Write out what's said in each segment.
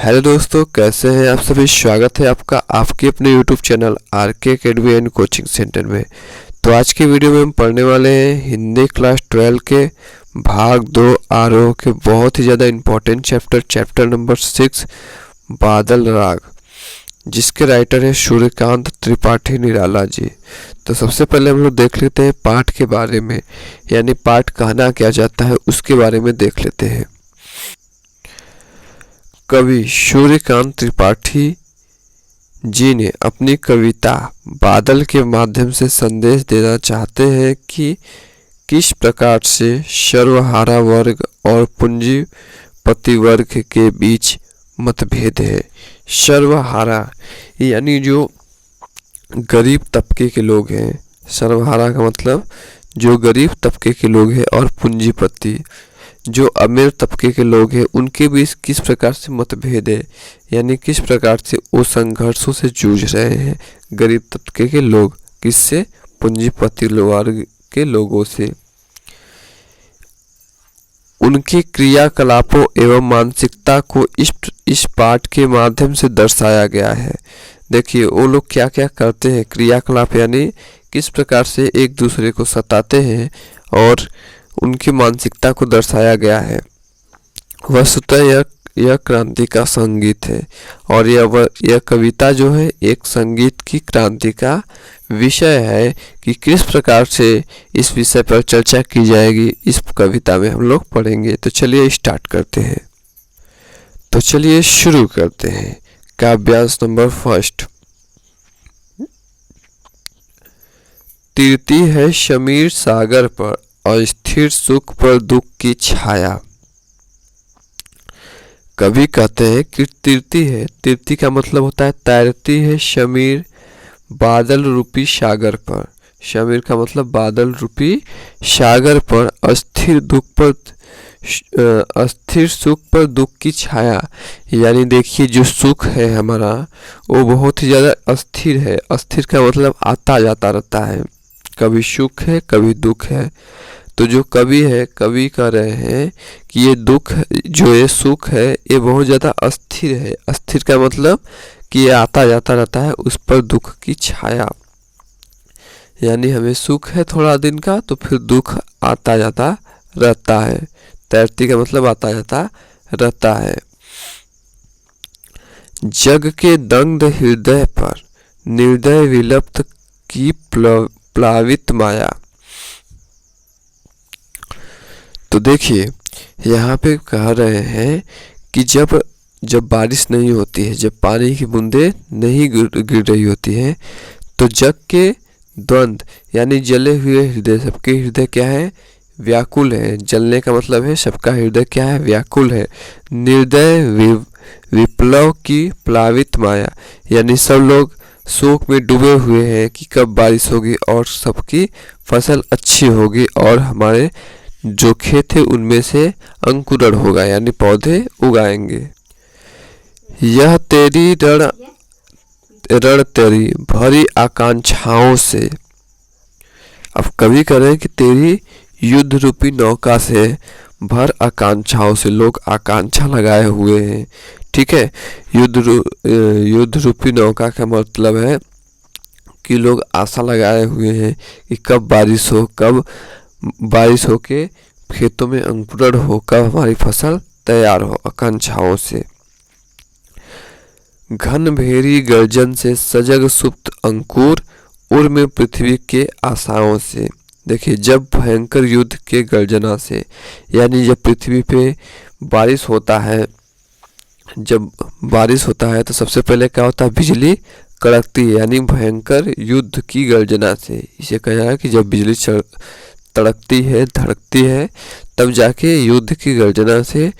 Hello दोस्तों, कैसे हैं आप सभी। स्वागत है आपका आपके अपने YouTube channel RK academy and coaching centre में। तो आज के वीडियो में हम पढ़ने वाले हैं हिंदी क्लास 12 के भाग 2 आरोह के बहुत ही ज़्यादा इम्पोर्टेंट चैप्टर नंबर 6 बादल राग, जिसके राइटर है सूर्यकांत त्रिपाठी निराला जी। तो सबसे पहले हम लोग देख लेते हैं पाठ के बारे में, यानी पाठ कहना क्या जाता है उसके बारे में देख लेते हैं। कवि सूर्यकांत त्रिपाठी जी ने अपनी कविता बादल के माध्यम से संदेश देना चाहते हैं कि किस प्रकार से सर्वहारा वर्ग और पूंजीपति वर्ग के बीच मतभेद है। सर्वहारा यानी जो गरीब तबके के लोग हैं, सर्वहारा का मतलब जो गरीब तबके के लोग हैं, और पूंजीपति जो अमीर तबके के लोग हैं, उनके बीच किस प्रकार से मतभेद है, यानी किस प्रकार से वो संघर्षों से जूझ रहे हैं। गरीब तबके के लोग किससे? पूंजीपति वर्ग के लोगों से। उनके क्रियाकलापों एवं मानसिकता को इस पाठ के माध्यम से दर्शाया गया है। देखिए वो लोग क्या क्या करते हैं। क्रियाकलाप यानी किस प्रकार से एक दूसरे को सताते हैं, और उनकी मानसिकता को दर्शाया गया है। वस्तुतः यह क्रांति का संगीत है, और यह कविता जो है एक संगीत की क्रांति का विषय है कि किस प्रकार से इस विषय पर चर्चा की जाएगी, इस कविता में हम लोग पढ़ेंगे। तो चलिए स्टार्ट करते हैं। तो चलिए शुरू करते हैं। काव्यांश नंबर 1। तीरती है शमीर सागर पर, अस्थिर सुख पर दुख की छाया। कवि कहते हैं कि तीरती है, तीरती का मतलब होता है तैरती है शमीर बादल रूपी सागर पर। शमीर का मतलब बादल रूपी सागर पर, अस्थिर सुख पर दुख की छाया। यानी देखिए जो सुख है हमारा वो बहुत ही ज़्यादा अस्थिर है। अस्थिर का मतलब आता जाता रहता है, कभी सुख है कभी दुख है। तो जो कवि है, कवि कह रहे हैं कि ये दुख जो ये सुख है ये बहुत ज़्यादा अस्थिर है। अस्थिर का मतलब कि ये आता जाता रहता है, उस पर दुख की छाया। यानी हमें सुख है थोड़ा दिन का, तो फिर दुख आता जाता रहता है। तैरती का मतलब आता जाता रहता है। जग के दग्ध हृदय पर निर्दय विलप्त की प्लावित माया। तो देखिए यहाँ पे कह रहे हैं कि जब बारिश नहीं होती है, जब पानी की बूंदें नहीं गिर रही होती है, तो जग के द्वंद यानी जले हुए हृदय, सबके हृदय क्या है? व्याकुल है। जलने का मतलब है सबका हृदय क्या है? व्याकुल है। निर्दय विप्लव की प्लावित माया, यानी सब लोग शोक में डूबे हुए हैं कि कब बारिश होगी और सबकी फसल अच्छी होगी और हमारे जो खेत है उनमें से अंकुरण होगा, यानी पौधे उगाएंगे। यह तेरी रण तेरी भरी आकांक्षाओं से। अब कवि कह रहे हैं कि तेरी युद्ध रूपी नौका से भर आकांक्षाओं से, लोग आकांक्षा लगाए हुए हैं। ठीक है, युद्ध रूपी नौका का मतलब है कि लोग आशा लगाए हुए हैं कि कब बारिश हो, कब बारिश हो के खेतों में अंकुरण हो, कब हमारी फसल तैयार हो। आकांक्षाओं से। घन भेरी गर्जन से सजग सुप्त अंकुर उर में पृथ्वी के आशाओं से। देखिए जब भयंकर युद्ध के गर्जना से, यानी जब पृथ्वी पे बारिश होता है, जब बारिश होता है तो सबसे पहले क्या होता है? बिजली कड़कती है, यानी भयंकर युद्ध की गर्जना से। इसे कहा है कि जब बिजली तड़कती है, धड़कती है, तब जाके युद्ध की गर्जना से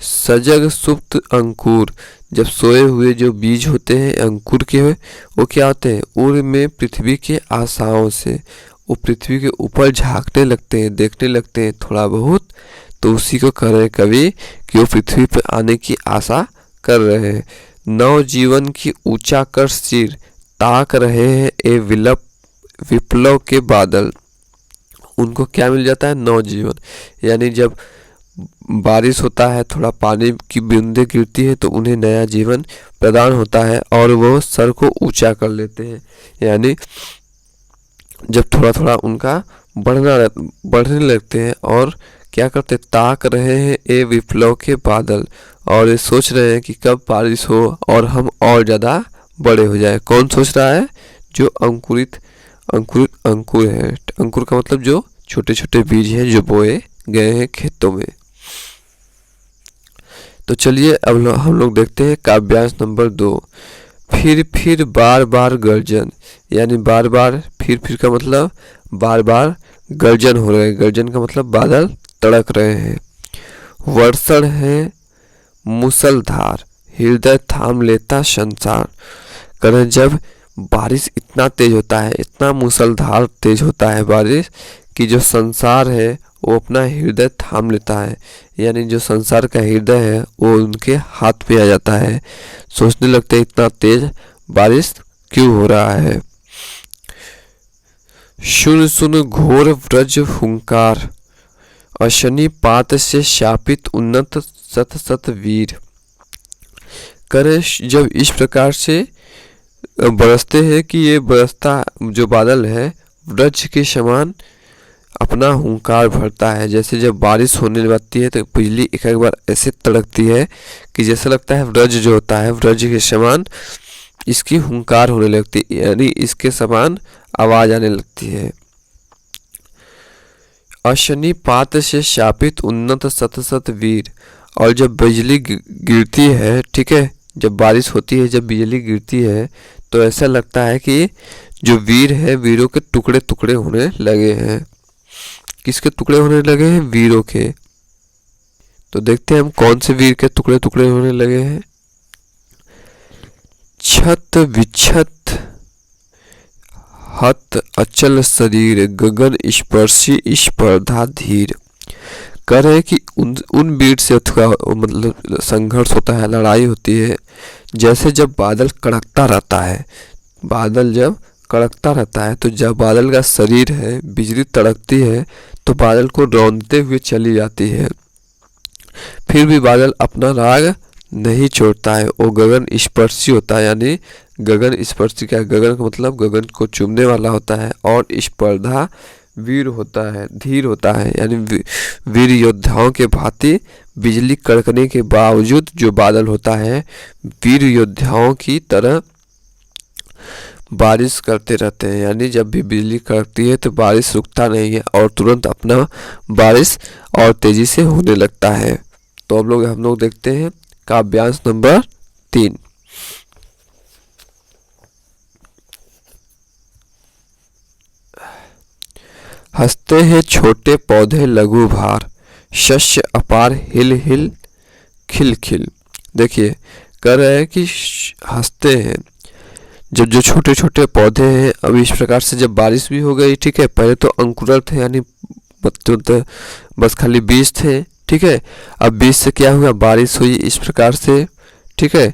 सजग सुप्त अंकुर, जब सोए हुए जो बीज होते हैं अंकुर के, वो क्या होते हैं? उर में पृथ्वी के आशाओं से, वो पृथ्वी के ऊपर झांकने लगते हैं, देखने लगते हैं थोड़ा बहुत। तो उसी को कह रहे हैं कवि कि वो पृथ्वी पर आने की आशा कर रहे हैं। नव जीवन की ऊंचा कर सिर ताक रहे हैं ए विप्लव के बादल। उनको क्या मिल जाता है? नवजीवन। यानी जब बारिश होता है, थोड़ा पानी की बूंदें गिरती है तो उन्हें नया जीवन प्रदान होता है और वो सर को ऊंचा कर लेते हैं। यानी जब थोड़ा थोड़ा उनका बढ़ने लगते हैं और क्या करते, ताक रहे हैं ये विप्लव के बादल, और ये सोच रहे हैं कि कब बारिश हो और हम और ज़्यादा बड़े हो जाए। कौन सोच रहा है? जो अंकुर है। अंकुर का मतलब जो छोटे छोटे बीज हैं जो बोए गए हैं खेतों में। तो चलिए अब हम लोग देखते हैं काव्यांश नंबर 2। फिर बार बार गर्जन, यानी बार बार, फिर का मतलब बार बार गर्जन हो रहे हैं। गर्जन का मतलब बादल तड़क रहे हैं। वर्षण है मूसलधार, हृदय थाम लेता संसार। करें जब बारिश इतना तेज होता है, इतना मूसलधार तेज होता है बारिश कि जो संसार है वो अपना हृदय थाम लेता है। यानी जो संसार का हृदय है वो उनके हाथ में आ जाता है। सोचने लगते हैं इतना तेज बारिश क्यों हो रहा है। सुन सुन घोर व्रज हुंकार, अशनि पात से शापित उन्नत सत सत वीर। करे जब इस प्रकार से बरसते हैं कि ये बरसता जो बादल है व्रज के समान अपना हुंकार भरता है। जैसे जब बारिश होने लगती है तो बिजली एक बार ऐसे तड़कती है कि जैसा लगता है व्रज जो होता है व्रज के समान इसकी हुंकार होने लगती है, यानी इसके समान आवाज आने लगती है। अशनि पात से शापित उन्नत सत सत वीर। और जब बिजली गिरती है, ठीक है, जब बारिश होती है, जब बिजली गिरती है तो ऐसा लगता है कि जो वीर है वीरों के टुकड़े टुकड़े होने लगे हैं। किसके टुकड़े होने लगे हैं? वीरों के। तो देखते हैं हम कौन से वीर के टुकड़े टुकड़े होने लगे हैं। छत विछत हत अचल शरीर, गगन स्पर्शी स्पर्धा धीर। कह रहे हैं कि उन वीर से मतलब संघर्ष होता है, लड़ाई होती है। जैसे जब बादल कड़कता रहता है, बादल जब कड़कता रहता है तो जब बादल का शरीर है बिजली तड़कती है तो बादल को रौंदते हुए चली जाती है। फिर भी बादल अपना राग नहीं छोड़ता है, वो गगन स्पर्शी होता है। यानी गगन स्पर्शी का, गगन का मतलब गगन को चूमने वाला होता है, और स्पर्धा वीर होता है, धीर होता है। यानी वीर योद्धाओं के भांति बिजली कड़कने के बावजूद जो बादल होता है वीर योद्धाओं की तरह बारिश करते रहते हैं। यानी जब भी बिजली कड़कती है तो बारिश रुकता नहीं है और तुरंत अपना बारिश और तेजी से होने लगता है। तो हम लोग देखते हैं काव्यांश नंबर 3। हंसते हैं छोटे पौधे लघु भार, शस्य अपार हिल हिल खिल खिल। देखिए कह रहे हैं कि हंसते हैं जब जो छोटे छोटे पौधे हैं। अब इस प्रकार से जब बारिश भी हो गई, ठीक है, पहले तो अंकुरल थे यानी बस खाली बीज थे, ठीक है। अब बीज से क्या हुआ, बारिश हुई इस प्रकार से, ठीक है।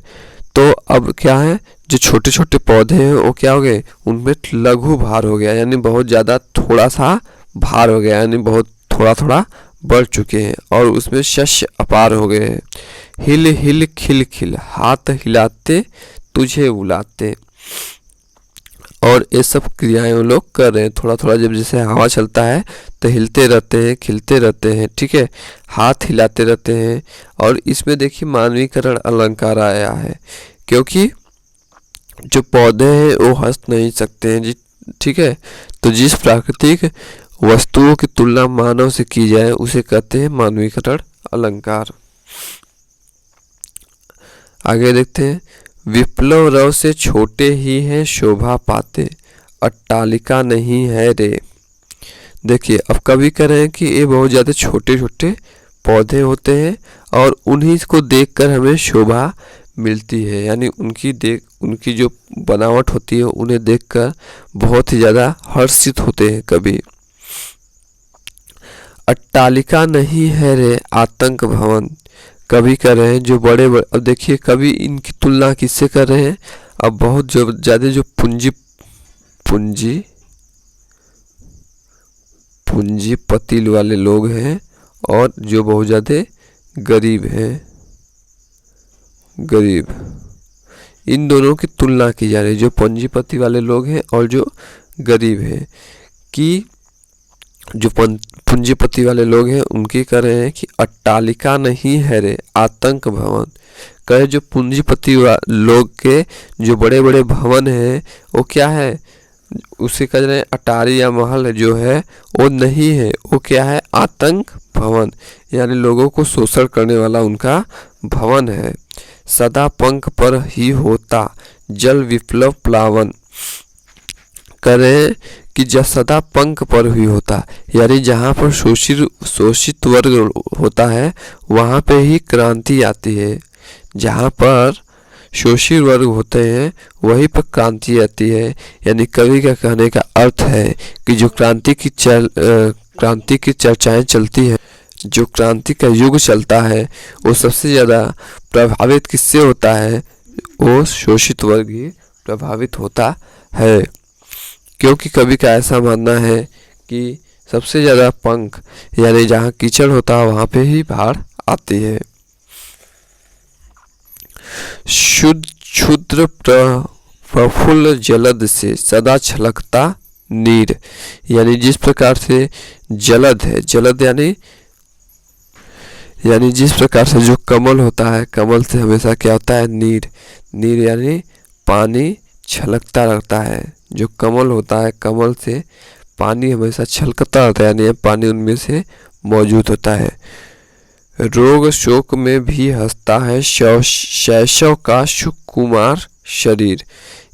तो अब क्या है, जो छोटे छोटे पौधे हैं वो क्या हो गए, उनमें लघु भार हो गया, यानी बहुत ज़्यादा थोड़ा सा भार हो गया, यानी बहुत थोड़ा थोड़ा बढ़ चुके हैं, और उसमें शस्य अपार हो गए हैं। हिल हिल खिल खिल, हाथ हिलाते तुझे बुलाते। और ये सब क्रियाएं वो लोग कर रहे हैं। थोड़ा थोड़ा जब जैसे हवा चलता है तो हिलते रहते हैं, खिलते रहते हैं, ठीक है, हाथ हिलाते रहते हैं। और इसमें देखिए मानवीकरण अलंकार आया है, क्योंकि जो पौधे हैं वो हंस नहीं सकते हैं जी, ठीक है। तो जिस प्राकृतिक वस्तुओं की तुलना मानव से की जाए उसे कहते हैं मानवीकरण अलंकार। आगे देखते हैं, विप्लव रव से छोटे ही हैं शोभा पाते, अट्टालिका नहीं है रे। देखिए अब कवि कह रहे हैं कि ये बहुत ज़्यादा छोटे छोटे पौधे होते हैं और उन्हीं को देखकर हमें शोभा मिलती है, यानी उनकी जो बनावट होती है उन्हें देखकर बहुत ही ज़्यादा हर्षित होते हैं कवि। अट्टालिका नहीं है रे आतंक भवन, कवि कर रहे हैं जो बड़े बड़े। अब देखिए कवि इनकी तुलना किससे कर रहे हैं, अब बहुत जो ज़्यादा जो पूंजीपति वाले लोग हैं और जो बहुत ज़्यादा गरीब हैं, गरीब, इन दोनों की तुलना की जा रही है, जो पूंजीपति वाले लोग हैं और जो गरीब हैं, कि जो पूंजीपति वाले लोग हैं उनकी कह रहे हैं कि अट्टालिका नहीं है रे आतंक भवन। कहे जो पूंजीपति लोग के जो बड़े बड़े भवन हैं वो क्या है, उसे कह रहे हैं अटारी या महल जो है वो नहीं है, वो क्या है, आतंक भवन, यानी लोगों को शोषण करने वाला उनका भवन है। सदा पंख पर ही होता जल विप्लव प्लावन। कह रहे हैं कि जब सदा पंख पर ही होता, यानी जहाँ पर शोषित वर्ग होता है वहाँ पे ही क्रांति आती है। जहाँ पर शोषित वर्ग होते हैं वहीं पर क्रांति आती है। यानी कवि का कहने का अर्थ है कि जो क्रांति की चर्चाएं चलती हैं, जो क्रांति का युग चलता है, वो सबसे ज़्यादा प्रभावित किससे होता है, वो शोषित वर्ग ही प्रभावित होता है। क्योंकि कवि का ऐसा मानना है कि सबसे ज़्यादा पंख यानी जहाँ कीचड़ होता है वहाँ पे ही बाढ़ आती है। क्षुद्र प्रफुल्ल जलद से सदा छलकता नीर, यानी जिस प्रकार से जलद है, जलद यानी जिस प्रकार से जो कमल होता है, कमल से हमेशा क्या होता है, नीर, नीर यानी पानी छलकता रहता है। जो कमल होता है, कमल से पानी हमेशा छलकता रहता है, यानी पानी उनमें से मौजूद होता है। रोग शोक में भी हंसता है शैशव का सुकुमार शरीर,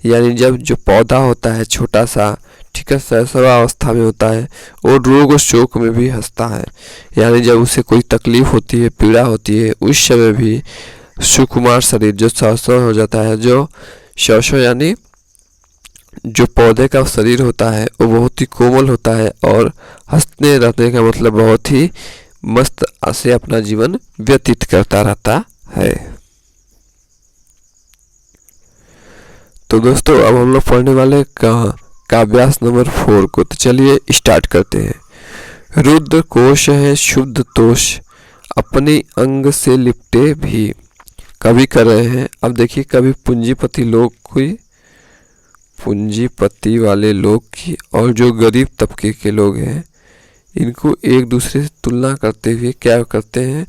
यानी जब जो पौधा होता है छोटा सा, ठीक है, शैशवावस्था में होता है, और रोग शोक में भी हंसता है, यानी जब उसे कोई तकलीफ होती है, पीड़ा होती है, उस समय भी सुकुमार शरीर जो शैशव हो जाता है, जो शैशव यानी जो पौधे का शरीर होता है वो बहुत ही कोमल होता है, और हंसने रहने का मतलब बहुत ही मस्त से अपना जीवन व्यतीत करता रहता है। तो दोस्तों अब हम लोग पढ़ने वाले काव्यास नंबर 4 को, तो चलिए स्टार्ट करते हैं। रुद्र कोश है शुद्ध तोष अपने अंग से लिपटे भी। कवि कर रहे हैं, अब देखिए कवि पूंजीपति लोग की, पूंजीपति वाले लोग की और जो गरीब तबके के लोग हैं इनको एक दूसरे से तुलना करते हुए क्या करते हैं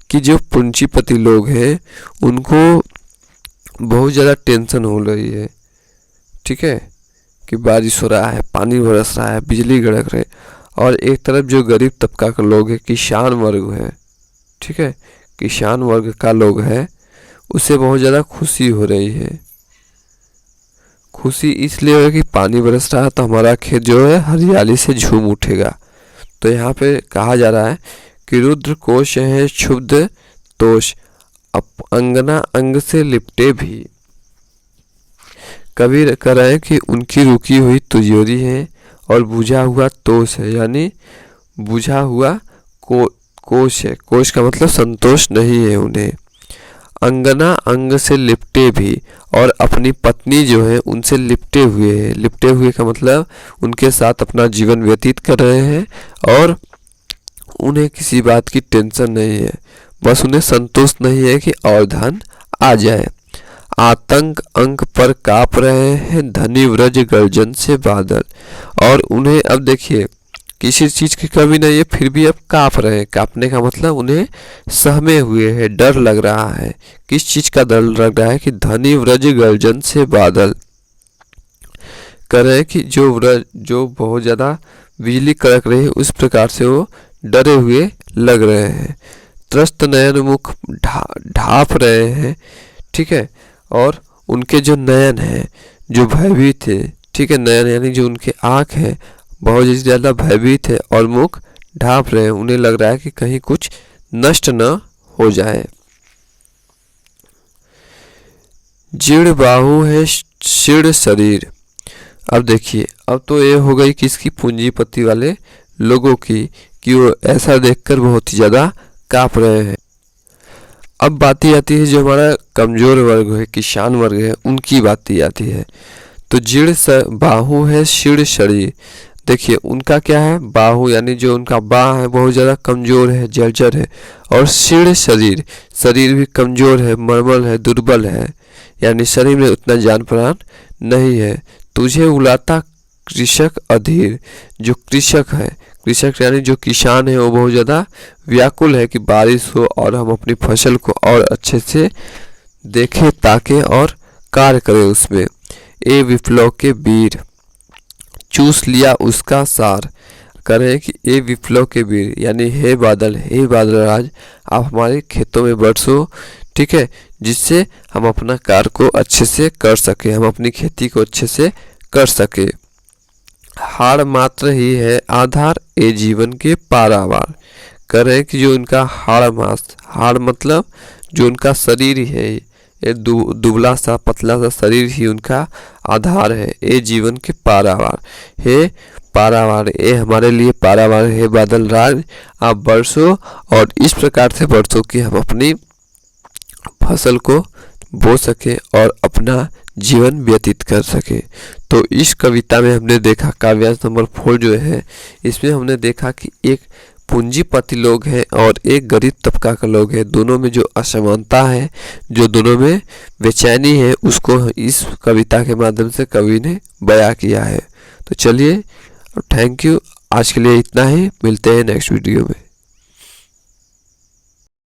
कि जो पूंजीपति लोग हैं उनको बहुत ज़्यादा टेंशन हो रही है, ठीक है, कि बारिश हो रहा है, पानी बरस रहा है, बिजली गड़क रही, और एक तरफ जो गरीब तबका का लोग है, किसान वर्ग है, ठीक है, किसान वर्ग का लोग है, उसे बहुत ज़्यादा खुशी हो रही है। खुशी इसलिए है कि पानी बरस रहा है तो हमारा खेत जो है हरियाली से झूम उठेगा। तो यहाँ पे कहा जा रहा है कि रुद्र कोश है क्षुब्ध तोष अंगना अंग से लिपटे भी। कवि कह रहे हैं कि उनकी रुकी हुई तिजोरी है और बुझा हुआ तोष है, यानी बुझा हुआ कोश है, कोश का मतलब संतोष नहीं है उन्हें। अंगना अंग से लिपटे भी, और अपनी पत्नी जो है उनसे लिपटे हुए हैं। लिपटे हुए का मतलब उनके साथ अपना जीवन व्यतीत कर रहे हैं और उन्हें किसी बात की टेंशन नहीं है, बस उन्हें संतोष नहीं है कि और धन आ जाए। आतंक अंक पर काँप रहे हैं धनी व्रज गर्जन से बादल, और उन्हें अब देखिए किसी चीज़ की कमी नहीं है फिर भी अब काँप रहे हैं। काँपने का मतलब उन्हें सहमे हुए है, डर लग रहा है। किस चीज़ का डर लग रहा है कि धनी व्रज गर्जन से बादल। कह रहे हैं कि जो बहुत ज़्यादा बिजली कड़क रही है उस प्रकार से वो डरे हुए लग रहे हैं। त्रस्त नयन मुख ढाँप रहे हैं, ठीक है, और उनके जो नयन है जो भयभीत है, ठीक है, नयन यानी जो उनके आँख है बहुत ज़्यादा भयभीत है और मुख ढाँप रहे हैं, उन्हें लग रहा है कि कहीं कुछ नष्ट न हो जाए। जीर्ण बाहु है शीर्ण शरीर। अब देखिए अब तो ये हो गई किसकी, पूंजीपति वाले लोगों की, कि वो ऐसा देखकर बहुत ही ज़्यादा काँप रहे हैं। अब बात आती है जो हमारा कमज़ोर वर्ग है, किसान वर्ग है, उनकी बात आती है। तो जीर्ण बाहु है शीर्ण शरीर। देखिए उनका क्या है, बाहु यानी जो उनका बाह है बहुत ज़्यादा कमज़ोर है, जर्जर है। और शीर्ण शरीर, शरीर भी कमज़ोर है, मर्मल है, दुर्बल है, यानी शरीर में उतना जान प्राण नहीं है। तुझे उलाता कृषक अधीर, जो कृषक है, कृषक यानी जो किसान है, वो बहुत ज़्यादा व्याकुल है कि बारिश हो और हम अपनी फसल को और अच्छे से देखें, ताके और कार्य करें उसमें। ए विप्लव के वीर, चूस लिया उसका सार। करें कि ए विप्लव के वीर यानी हे बादल राज, आप हमारे खेतों में बरसो, ठीक है, जिससे हम अपना कार्य को अच्छे से कर सके, हम अपनी खेती को अच्छे से कर सके। हाड़ मात्र ही है आधार, ए जीवन के पारावार। करें कि जो उनका हाड़ मतलब जो उनका शरीर ही है, ये दुबला सा पतला सा शरीर ही उनका आधार है। ए जीवन के पारावार, हे पारावार, ए हमारे लिए पारावार है बादल राज, आप बरसो और इस प्रकार से बरसो कि हम अपनी फसल को बो सके और अपना जीवन व्यतीत कर सके। तो इस कविता में हमने देखा, काव्यांश नंबर 4 जो है, इसमें हमने देखा कि एक पूंजीपति लोग हैं और एक गरीब तबका का लोग है, दोनों में जो असमानता है, जो दोनों में बेचैनी है, उसको इस कविता के माध्यम से कवि ने बयां किया है। तो चलिए, थैंक यू, आज के लिए इतना ही, मिलते हैं नेक्स्ट वीडियो में।